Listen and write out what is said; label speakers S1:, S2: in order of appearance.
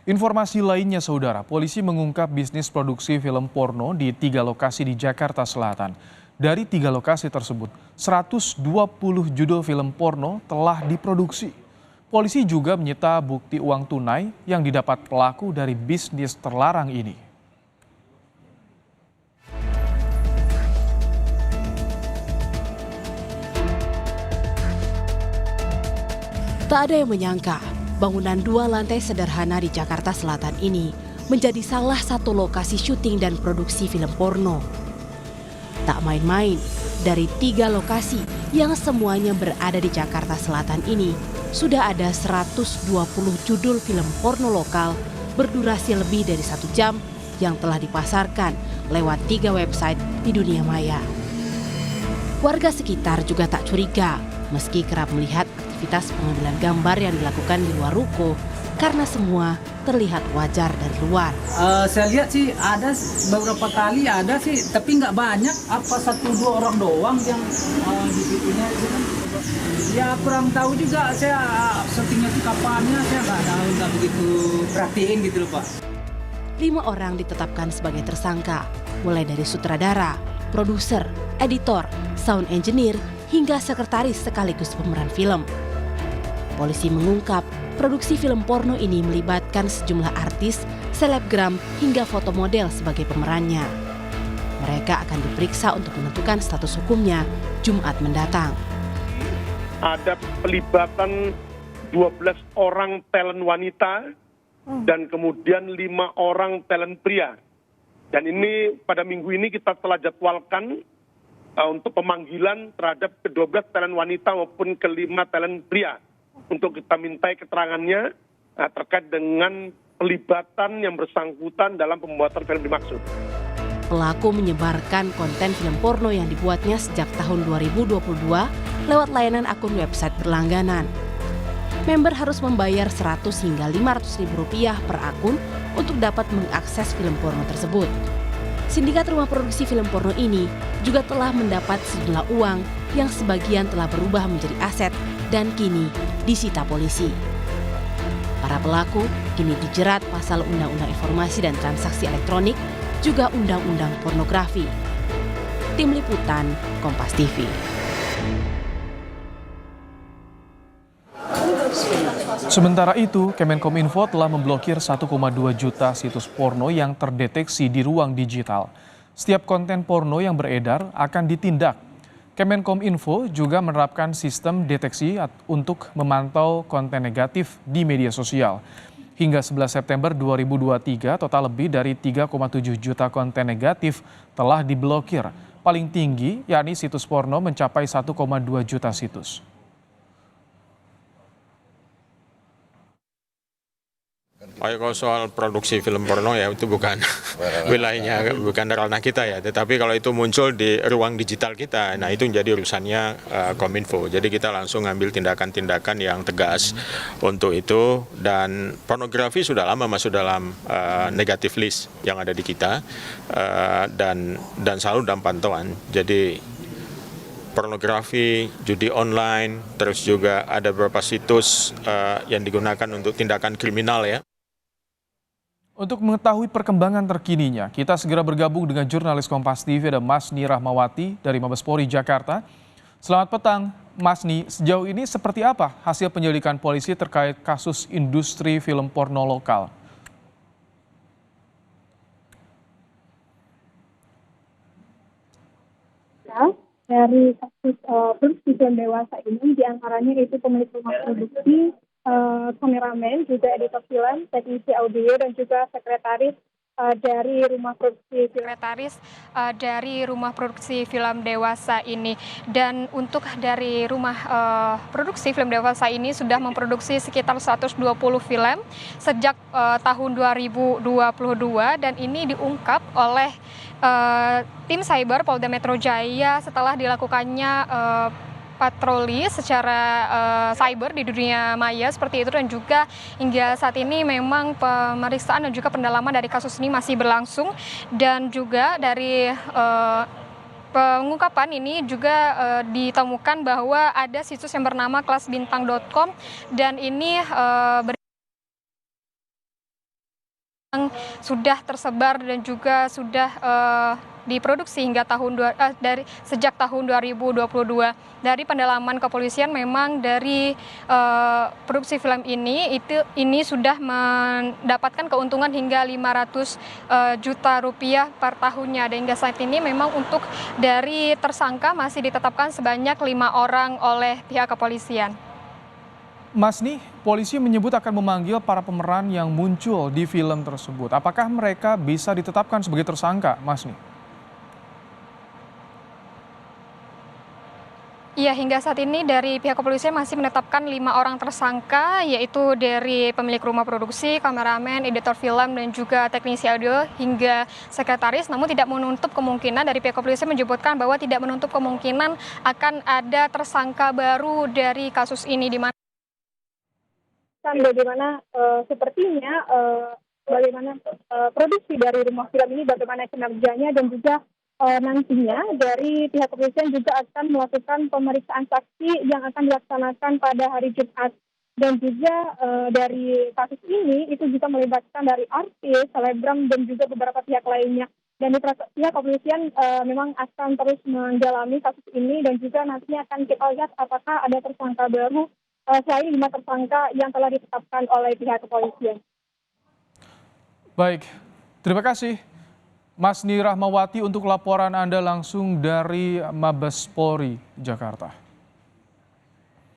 S1: Informasi lainnya saudara, polisi mengungkap bisnis produksi film porno di 3 lokasi di Jakarta Selatan. Dari 3 lokasi tersebut, 120 judul film porno telah diproduksi. Polisi juga menyita bukti uang tunai yang didapat pelaku dari bisnis terlarang ini.
S2: Tak ada yang menyangka bangunan 2 lantai sederhana di Jakarta Selatan ini menjadi salah satu lokasi syuting dan produksi film porno. Tak main-main, dari 3 lokasi yang semuanya berada di Jakarta Selatan ini, sudah ada 120 judul film porno lokal berdurasi lebih dari 1 jam yang telah dipasarkan lewat 3 website di dunia maya. Warga sekitar juga tak curiga meski kerap melihat aktivitas pengambilan gambar yang dilakukan di luar ruko karena semua terlihat wajar dari luar.
S3: Saya lihat sih ada beberapa kali ada sih, tapi nggak banyak. Apa 1-2 orang doang yang di situnya itu kan? Ya kurang tahu juga saya syutingnya itu kapannya, saya nggak begitu perhatiin gitu loh Pak.
S2: 5 orang ditetapkan sebagai tersangka, mulai dari sutradara, produser, editor, sound engineer, hingga sekretaris sekaligus pemeran film. Polisi mengungkap produksi film porno ini melibatkan sejumlah artis, selebgram, hingga foto model sebagai pemerannya. Mereka akan diperiksa untuk menentukan status hukumnya Jumat mendatang.
S4: Ada pelibatan 12 orang talent wanita dan kemudian 5 orang talent pria. Dan ini pada minggu ini kita telah jadwalkan untuk pemanggilan terhadap ke-12 talent wanita maupun ke-5 talent pria. Untuk kita mintai keterangannya terkait dengan pelibatan yang bersangkutan dalam pembuatan film dimaksud.
S2: Pelaku menyebarkan konten film porno yang dibuatnya sejak tahun 2022 lewat layanan akun website berlangganan. Member harus membayar 100 hingga 500 ribu rupiah per akun untuk dapat mengakses film porno tersebut. Sindikat rumah produksi film porno ini juga telah mendapat sejumlah uang yang sebagian telah berubah menjadi aset dan kini disita polisi. Para pelaku kini dijerat pasal Undang-Undang Informasi dan Transaksi Elektronik, juga Undang-Undang Pornografi. Tim Liputan, Kompas TV.
S1: Sementara itu, Kemenkominfo telah memblokir 1,2 juta situs porno yang terdeteksi di ruang digital. Setiap konten porno yang beredar akan ditindak. Kemenkominfo juga menerapkan sistem deteksi untuk memantau konten negatif di media sosial. Hingga 11 September 2023, total lebih dari 3,7 juta konten negatif telah diblokir. Paling tinggi, yakni situs porno mencapai 1,2 juta situs.
S5: Kalau soal produksi film porno ya itu bukan wilayahnya, bukan ranah kita ya. Tetapi kalau itu muncul di ruang digital kita, nah itu menjadi urusannya Kominfo. Jadi kita langsung ngambil tindakan-tindakan yang tegas untuk itu. Dan pornografi sudah lama masuk dalam negative list yang ada di kita dan selalu dalam pantauan. Jadi pornografi, judi online, terus juga ada beberapa situs yang digunakan untuk tindakan kriminal ya.
S1: Untuk mengetahui perkembangan terkininya, kita segera bergabung dengan jurnalis Kompas TV ada Masni Rahmawati dari Mabespori Jakarta. Selamat petang, Masni. Sejauh ini seperti apa hasil penyelidikan polisi terkait kasus industri film porno lokal?
S6: Dari kasus produksi film dewasa ini, diantaranya itu pemilik rumah produksi, kameramen, juga editor film, teknisi audio, dan juga sekretaris dari rumah produksi film dewasa ini. Dan untuk dari rumah produksi film dewasa ini sudah memproduksi sekitar 120 film sejak tahun 2022, dan ini diungkap oleh tim cyber Polda Metro Jaya setelah dilakukannya patroli secara cyber di dunia maya seperti itu. Dan juga hingga saat ini memang pemeriksaan dan juga pendalaman dari kasus ini masih berlangsung. Dan juga dari pengungkapan ini juga ditemukan bahwa ada situs yang bernama kelasbintang.com, dan ini sudah tersebar dan juga sudah diproduksi hingga sejak tahun 2022. Dari pendalaman kepolisian memang dari produksi film ini sudah mendapatkan keuntungan hingga 500 juta rupiah per tahunnya. Dan hingga saat ini memang untuk dari tersangka masih ditetapkan sebanyak 5 orang oleh pihak kepolisian.
S1: Mas Nih, polisi menyebut akan memanggil para pemeran yang muncul di film tersebut. Apakah mereka bisa ditetapkan sebagai tersangka, Mas Nih?
S6: Iya, hingga saat ini dari pihak kepolisian masih menetapkan 5 orang tersangka, yaitu dari pemilik rumah produksi, kameramen, editor film, dan juga teknisi audio hingga sekretaris. Namun tidak menutup kemungkinan, dari pihak kepolisian menyebutkan bahwa tidak menutup kemungkinan akan ada tersangka baru dari kasus ini, di mana
S7: bagaimana sepertinya bagaimana produksi dari rumah film ini, bagaimana kinerjanya, dan juga nantinya dari pihak kepolisian juga akan melakukan pemeriksaan saksi yang akan dilaksanakan pada hari Jumat. Dan juga dari kasus ini itu juga melibatkan dari artis, selebgram, dan juga beberapa pihak lainnya. Dan di pihak kepolisian memang akan terus mendalami kasus ini, dan juga nantinya akan kita lihat apakah ada tersangka baru selain 5 tersangka yang telah ditetapkan oleh pihak kepolisian.
S1: Baik, terima kasih Mas Nih Rahmawati untuk laporan Anda langsung dari Mabes Polri, Jakarta.